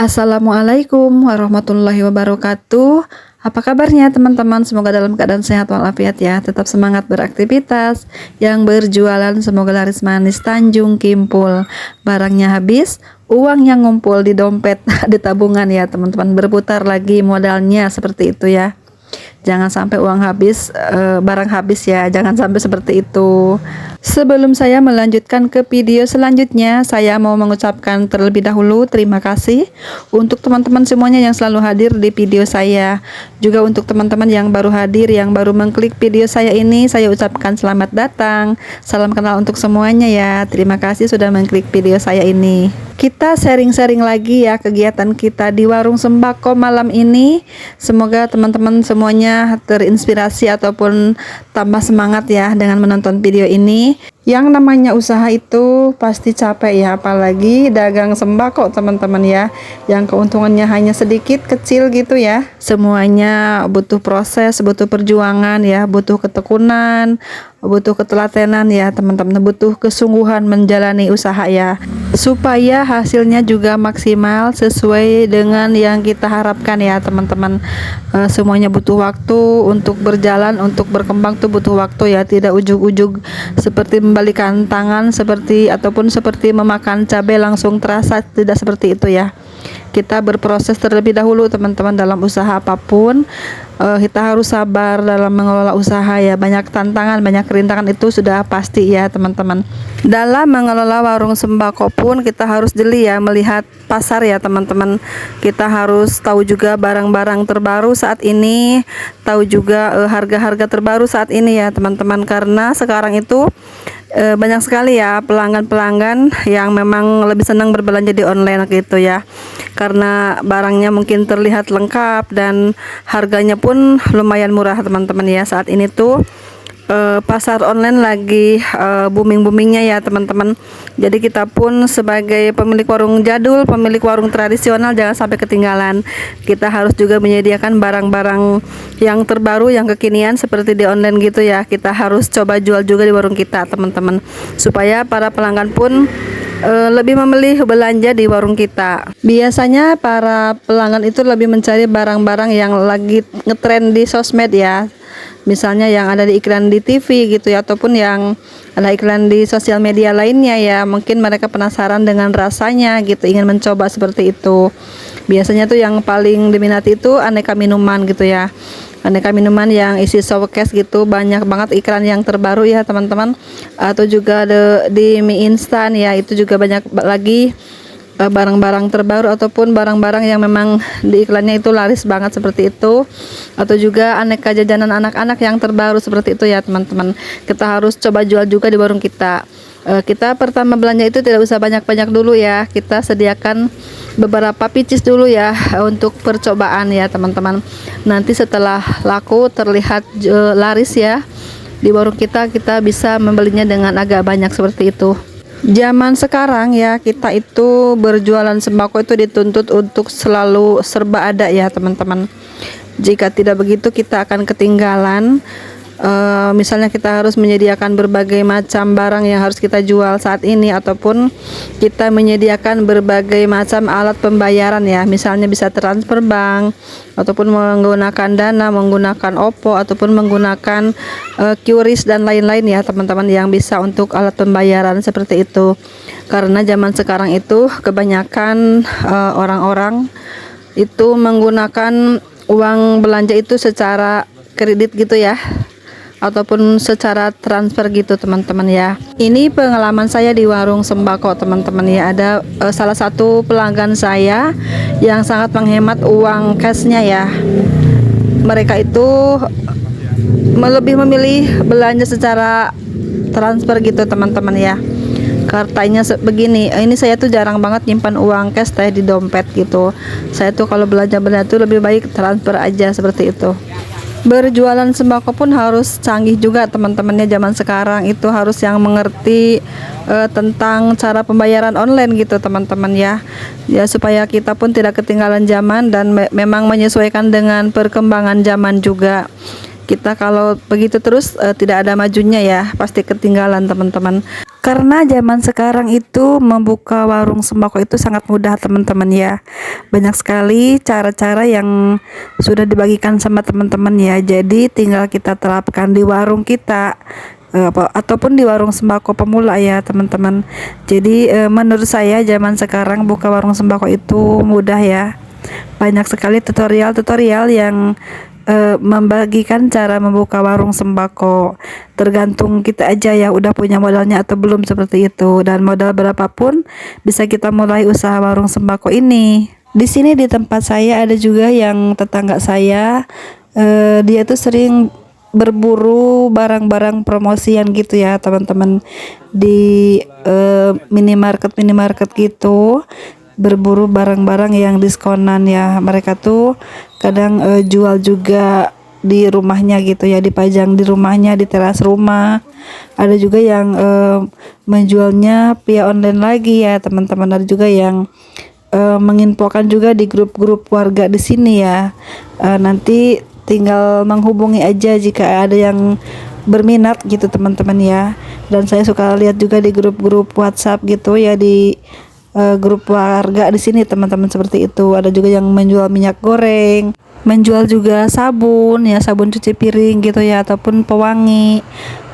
Assalamualaikum warahmatullahi wabarakatuh. Apa kabarnya teman-teman? Semoga dalam keadaan sehat walafiat ya. Tetap semangat beraktivitas. Yang berjualan semoga laris manis Tanjung Kimpul. Barangnya habis, uang yang ngumpul di dompet, di tabungan ya teman-teman. Berputar lagi modalnya seperti itu ya. Jangan sampai uang habis, barang habis ya. Jangan sampai seperti itu. Sebelum saya melanjutkan ke video selanjutnya, saya mau mengucapkan terlebih dahulu terima kasih untuk teman-teman semuanya yang selalu hadir di video saya. Juga untuk teman-teman yang baru hadir, yang baru mengklik video saya ini, saya ucapkan selamat datang. Salam kenal untuk semuanya ya. Terima kasih sudah mengklik video saya ini. Kita sharing-sharing lagi ya kegiatan kita di warung sembako malam ini. Semoga teman-teman semuanya terinspirasi ataupun tambah semangat ya dengan menonton video ini. Yang namanya usaha itu pasti capek ya, apalagi dagang sembako teman-teman ya, yang keuntungannya hanya sedikit kecil gitu ya. Semuanya butuh proses, butuh perjuangan ya, butuh ketekunan, butuh ketelatenan ya teman-teman, butuh kesungguhan menjalani usaha ya, supaya hasilnya juga maksimal sesuai dengan yang kita harapkan ya teman-teman. Semuanya butuh waktu untuk berjalan, untuk berkembang tuh butuh waktu ya, tidak ujug-ujug seperti membalikan tangan seperti ataupun seperti memakan cabai langsung terasa, tidak seperti itu ya. Kita berproses terlebih dahulu teman-teman dalam usaha apapun. Kita harus sabar dalam mengelola usaha ya. Banyak tantangan, banyak rintangan itu sudah pasti ya teman-teman. Dalam mengelola warung sembako pun kita harus jeli ya, melihat pasar ya teman-teman. Kita harus tahu juga barang-barang terbaru saat ini, tahu juga harga-harga terbaru saat ini ya teman-teman, karena sekarang itu banyak sekali ya pelanggan-pelanggan yang memang lebih senang berbelanja di online gitu ya, karena barangnya mungkin terlihat lengkap dan harganya pun lumayan murah teman-teman ya. Saat ini tuh pasar online lagi booming-boomingnya ya teman-teman. Jadi kita pun sebagai pemilik warung jadul, pemilik warung tradisional jangan sampai ketinggalan. Kita harus juga menyediakan barang-barang yang terbaru, yang kekinian seperti di online gitu ya. Kita harus coba jual juga di warung kita teman-teman, supaya para pelanggan pun lebih memilih belanja di warung kita. Biasanya para pelanggan itu lebih mencari barang-barang yang lagi ngetrend di sosmed ya. Misalnya yang ada di iklan di TV gitu ya, ataupun yang ada iklan di sosial media lainnya ya. Mungkin mereka penasaran dengan rasanya gitu, ingin mencoba seperti itu. Biasanya tuh yang paling diminati itu aneka minuman gitu ya. Aneka minuman yang isi showcase gitu, banyak banget iklan yang terbaru ya teman-teman. Atau juga di mie instan ya, itu juga banyak lagi barang-barang terbaru ataupun barang-barang yang memang di iklannya itu laris banget seperti itu. Atau juga aneka jajanan anak-anak yang terbaru seperti itu ya teman-teman. Kita harus coba jual juga di warung kita. Kita pertama belanja itu tidak usah banyak-banyak dulu ya. Kita sediakan beberapa pieces dulu ya untuk percobaan ya teman-teman. Nanti setelah laku terlihat laris ya di warung kita, kita bisa membelinya dengan agak banyak seperti itu. Zaman sekarang ya, kita itu berjualan sembako itu dituntut untuk selalu serba ada ya teman-teman. Jika tidak begitu kita akan ketinggalan. Misalnya kita harus menyediakan berbagai macam barang yang harus kita jual saat ini, ataupun kita menyediakan berbagai macam alat pembayaran ya. Misalnya bisa transfer bank, ataupun menggunakan Dana, menggunakan OVO, ataupun menggunakan QRIS dan lain-lain ya teman-teman, yang bisa untuk alat pembayaran seperti itu. Karena zaman sekarang itu kebanyakan orang-orang itu menggunakan uang belanja itu secara kredit gitu ya, ataupun secara transfer gitu teman-teman ya. Ini pengalaman saya di warung sembako teman-teman ya. Ada salah satu pelanggan saya yang sangat menghemat uang cashnya ya. Mereka itu lebih memilih belanja secara transfer gitu teman-teman ya. Katanya begini, ini saya tuh jarang banget nyimpan uang cash teh di dompet gitu. Saya tuh kalau belanja tuh lebih baik transfer aja seperti itu. Berjualan sembako pun harus canggih juga teman-temannya. Zaman sekarang itu harus yang mengerti tentang cara pembayaran online gitu teman-teman ya. Ya supaya kita pun tidak ketinggalan zaman dan memang menyesuaikan dengan perkembangan zaman juga. Kita kalau begitu terus tidak ada majunya ya, pasti ketinggalan teman-teman. Karena zaman sekarang itu membuka warung sembako itu sangat mudah teman-teman ya. Banyak sekali cara-cara yang sudah dibagikan sama teman-teman ya. Jadi tinggal kita terapkan di warung kita, ataupun di warung sembako pemula ya teman-teman. Jadi menurut saya zaman sekarang buka warung sembako itu mudah ya. Banyak sekali tutorial-tutorial yang membagikan cara membuka warung sembako. Tergantung kita aja ya udah punya modalnya atau belum seperti itu, dan modal berapapun bisa kita mulai usaha warung sembako ini. Di sini di tempat saya ada juga yang tetangga saya, dia tuh sering berburu barang-barang promosian gitu ya teman-teman, di minimarket gitu, berburu barang-barang yang diskonan ya. Mereka tuh kadang jual juga di rumahnya gitu ya, dipajang di rumahnya, di teras rumah. Ada juga yang menjualnya via online lagi ya teman-teman. Ada juga yang menginfokan juga di grup-grup warga di sini ya. Nanti tinggal menghubungi aja jika ada yang berminat gitu teman-teman ya. Dan saya suka lihat juga di grup-grup WhatsApp gitu ya, di grup warga di sini teman-teman, seperti itu. Ada juga yang menjual minyak goreng, menjual juga sabun ya, sabun cuci piring gitu ya, ataupun pewangi.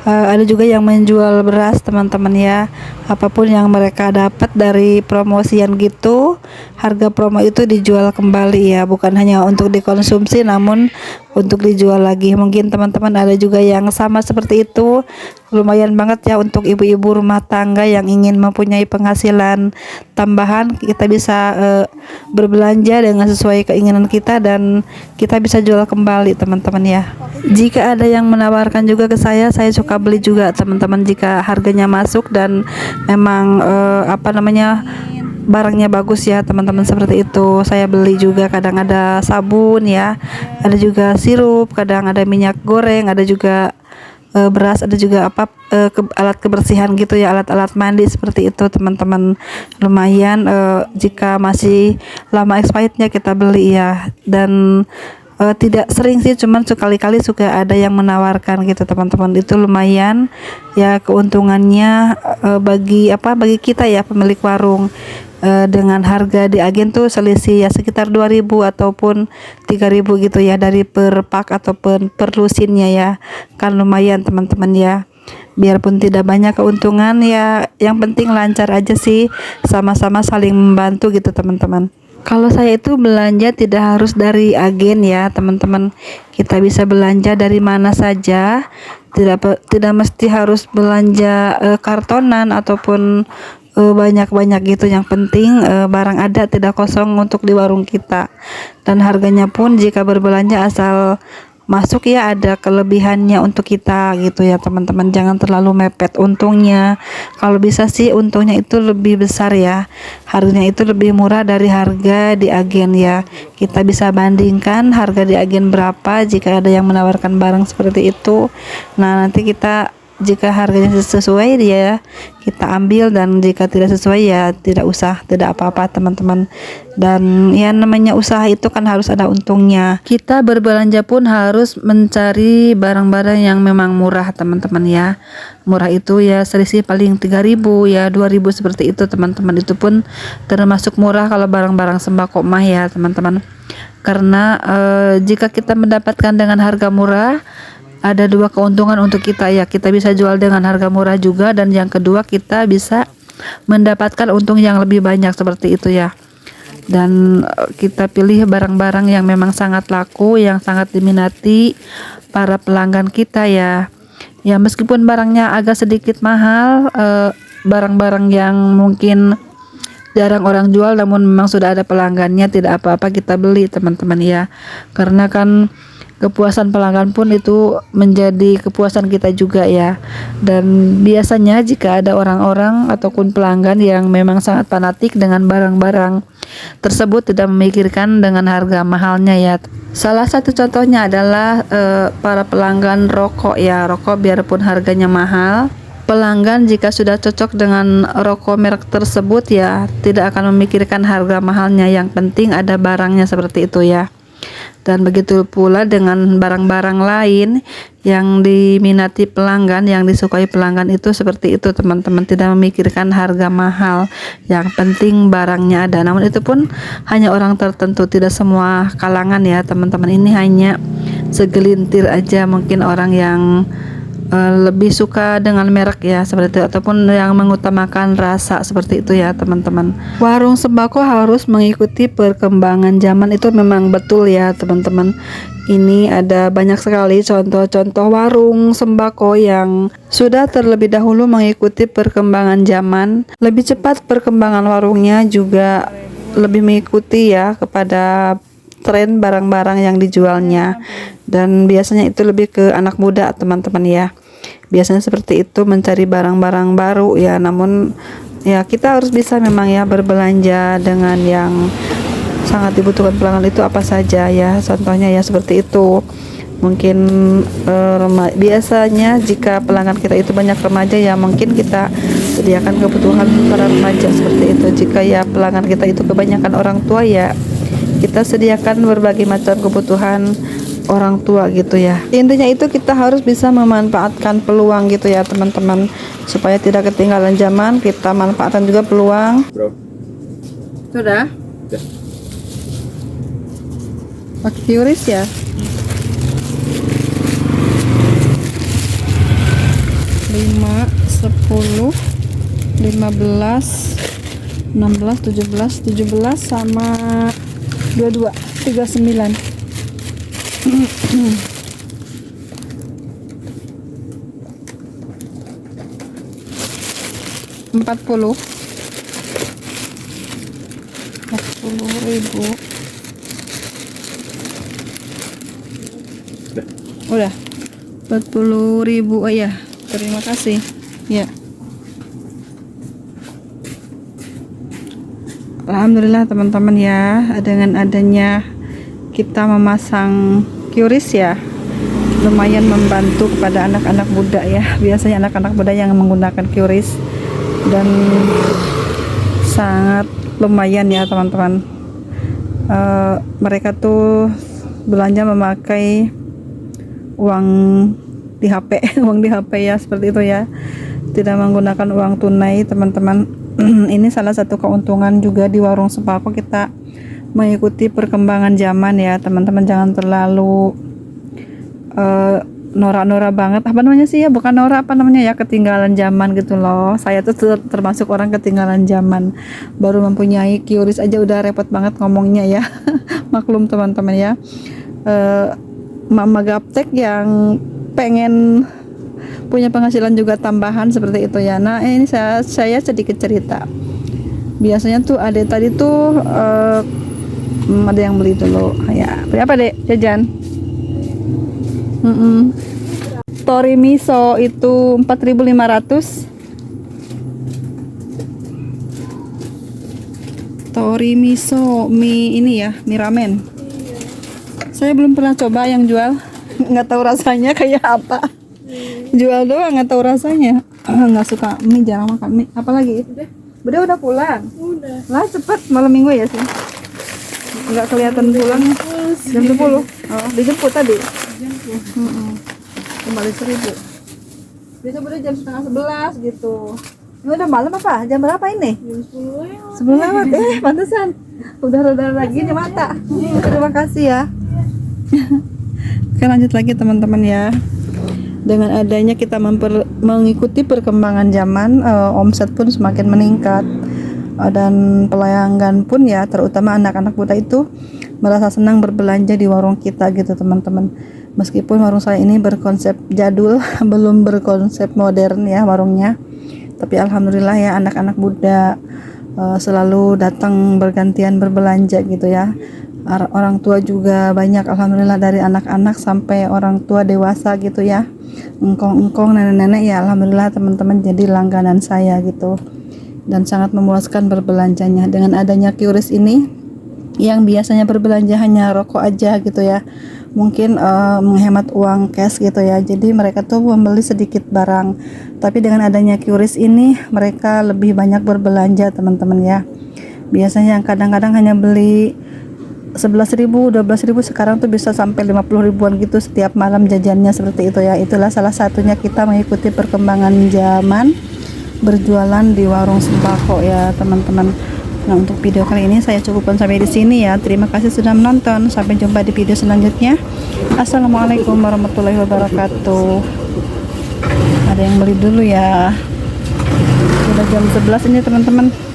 Ada juga yang menjual beras teman-teman ya. Apapun yang mereka dapat dari promosian gitu, harga promo itu dijual kembali ya, bukan hanya untuk dikonsumsi namun untuk dijual lagi. Mungkin teman-teman ada juga yang sama seperti itu. Lumayan banget ya untuk ibu-ibu rumah tangga yang ingin mempunyai penghasilan tambahan. Kita bisa berbelanja dengan sesuai keinginan kita dan kita bisa jual kembali teman-teman ya. Jika ada yang menawarkan juga ke saya suka beli juga teman-teman, jika harganya masuk dan memang barangnya bagus ya teman-teman, seperti itu. Saya beli juga, kadang ada sabun ya, ada juga sirup, kadang ada minyak goreng, ada juga beras, ada juga alat kebersihan gitu ya, alat-alat mandi seperti itu teman-teman. Lumayan jika masih lama expirednya kita beli ya. Dan tidak sering sih, cuman sekali-kali suka ada yang menawarkan gitu teman-teman. Itu lumayan ya keuntungannya bagi kita ya pemilik warung. Dengan harga di agen tuh selisih ya sekitar 2.000 ataupun 3.000 gitu ya, dari per pak ataupun per lusinnya ya. Kan lumayan teman-teman ya. Biarpun tidak banyak keuntungan ya, yang penting lancar aja sih, sama-sama saling membantu gitu teman-teman. Kalau saya itu belanja tidak harus dari agen ya teman-teman. Kita bisa belanja dari mana saja. Tidak mesti harus belanja kartonan ataupun banyak-banyak gitu. Yang penting barang ada, tidak kosong untuk di warung kita. Dan harganya pun jika berbelanja asal masuk ya ada kelebihannya untuk kita gitu ya teman-teman. Jangan terlalu mepet untungnya. Kalau bisa sih untungnya itu lebih besar ya, harganya itu lebih murah dari harga di agen ya. Kita bisa bandingkan harga di agen berapa jika ada yang menawarkan barang seperti itu. Nah nanti kita, jika harganya sesuai dia kita ambil, dan jika tidak sesuai ya tidak usah, tidak apa-apa teman-teman. Dan ya namanya usaha itu kan harus ada untungnya. Kita berbelanja pun harus mencari barang-barang yang memang murah teman-teman ya. Murah itu ya selisih paling 3.000 ya 2.000 seperti itu teman-teman. Itu pun termasuk murah kalau barang-barang sembako mah ya teman-teman. Karena jika kita mendapatkan dengan harga murah, ada dua keuntungan untuk kita ya. Kita bisa jual dengan harga murah juga, dan yang kedua kita bisa mendapatkan untung yang lebih banyak seperti itu ya. Dan kita pilih barang-barang yang memang sangat laku, yang sangat diminati para pelanggan kita ya. Ya meskipun barangnya agak sedikit mahal, barang-barang yang mungkin jarang orang jual namun memang sudah ada pelanggannya, tidak apa-apa kita beli teman-teman ya. Karena kan kepuasan pelanggan pun itu menjadi kepuasan kita juga ya. Dan biasanya jika ada orang-orang ataupun pelanggan yang memang sangat fanatik dengan barang-barang tersebut, tidak memikirkan dengan harga mahalnya ya. Salah satu contohnya adalah para pelanggan rokok ya. Rokok biarpun harganya mahal, pelanggan jika sudah cocok dengan rokok merek tersebut ya tidak akan memikirkan harga mahalnya, yang penting ada barangnya seperti itu ya. Dan begitu pula dengan barang-barang lain yang diminati pelanggan, yang disukai pelanggan itu seperti itu teman-teman, tidak memikirkan harga mahal, yang penting barangnya ada. Namun itu pun hanya orang tertentu, tidak semua kalangan ya teman-teman, ini hanya segelintir aja, mungkin orang yang lebih suka dengan merek ya seperti itu, ataupun yang mengutamakan rasa seperti itu ya teman-teman. Warung sembako harus mengikuti perkembangan zaman, itu memang betul ya teman-teman. Ini ada banyak sekali contoh-contoh warung sembako yang sudah terlebih dahulu mengikuti perkembangan zaman. Lebih cepat perkembangan warungnya, juga lebih mengikuti ya kepada tren barang-barang yang dijualnya, dan biasanya itu lebih ke anak muda teman-teman ya. Biasanya seperti itu, mencari barang-barang baru ya. Namun ya kita harus bisa memang ya berbelanja dengan yang sangat dibutuhkan pelanggan itu apa saja ya. Contohnya ya seperti itu. Mungkin biasanya jika pelanggan kita itu banyak remaja ya, mungkin kita sediakan kebutuhan para remaja seperti itu. Jika ya pelanggan kita itu kebanyakan orang tua ya, kita sediakan berbagai macam kebutuhan orang tua gitu ya. Intinya itu kita harus bisa memanfaatkan peluang gitu ya teman-teman, supaya tidak ketinggalan zaman. Kita manfaatkan juga peluang. Bro. Sudah? Udah. Pakai QRIS ya? Lima, 10, 15, 16, 17, 17 sama 22, 39. 40 ribu. Udah 40.000. Oh ya, terima kasih ya. Alhamdulillah teman-teman ya, dengan adanya kita memasang QRIS ya, lumayan membantu kepada anak-anak muda ya. Biasanya anak-anak muda yang menggunakan QRIS, dan sangat lumayan ya teman-teman. Mereka tuh belanja memakai uang di HP uang di HP ya, seperti itu ya, tidak menggunakan uang tunai teman-teman. Ini salah satu keuntungan juga di warung sembako, kita mengikuti perkembangan zaman ya teman-teman. Jangan terlalu norak-norak banget, apa namanya sih ya, bukan norak, apa namanya ya, ketinggalan zaman gitu loh. Saya tuh termasuk orang ketinggalan zaman, baru mempunyai QRIS aja udah repot banget ngomongnya ya. Maklum teman-teman ya. Mama gaptek yang pengen punya penghasilan juga tambahan seperti itu ya. Nah ini saya sedikit cerita. Biasanya tuh ada tadi tuh ada yang beli dulu ya. Berapa dek jajan? Tori miso itu 4.500. Tori miso mie ini ya, mie ramen. Saya belum pernah coba yang jual, nggak tahu rasanya kayak apa. Jual doang nggak tahu rasanya. Nggak suka mie, jarang makan mie. Apalagi udah pulang. Udah. Lah cepet, malam minggu ya sih. Nggak kelihatan pulang. Jam 10. Oh, dijemput tadi. Jemput. Kembali 1.000. Biasa udah jam setengah 11 gitu. Ini udah malam apa? Jam berapa ini? Jam 10 lewat. 10 lewat. Pantesan. Udah reda lagi nih mata. Terima kasih ya. Oke, lanjut lagi teman-teman ya. Dengan adanya kita mengikuti perkembangan zaman, omset pun semakin meningkat, dan pelanggan pun ya, terutama anak-anak muda itu merasa senang berbelanja di warung kita gitu teman-teman. Meskipun warung saya ini berkonsep jadul, belum berkonsep modern ya warungnya, tapi alhamdulillah ya anak-anak muda selalu datang bergantian berbelanja gitu ya. Orang tua juga banyak, alhamdulillah, dari anak-anak sampai orang tua dewasa gitu ya. Engkong-engkong, nenek-nenek ya, alhamdulillah teman-teman jadi langganan saya gitu, dan sangat memuaskan berbelanjanya. Dengan adanya QRIS ini, yang biasanya berbelanja hanya rokok aja gitu ya, mungkin menghemat uang cash gitu ya, jadi mereka tuh membeli sedikit barang. Tapi dengan adanya QRIS ini, mereka lebih banyak berbelanja teman-teman ya. Biasanya yang kadang-kadang hanya beli 11.000, 12.000, sekarang tuh bisa sampai 50 ribuan gitu setiap malam jajannya, seperti itu ya. Itulah salah satunya kita mengikuti perkembangan zaman berjualan di warung sembako ya teman-teman. Nah, untuk video kali ini saya cukupkan sampai di sini ya. Terima kasih sudah menonton. Sampai jumpa di video selanjutnya. Assalamualaikum warahmatullahi wabarakatuh. Ada yang beli dulu ya. Sudah jam 11 ini teman-teman.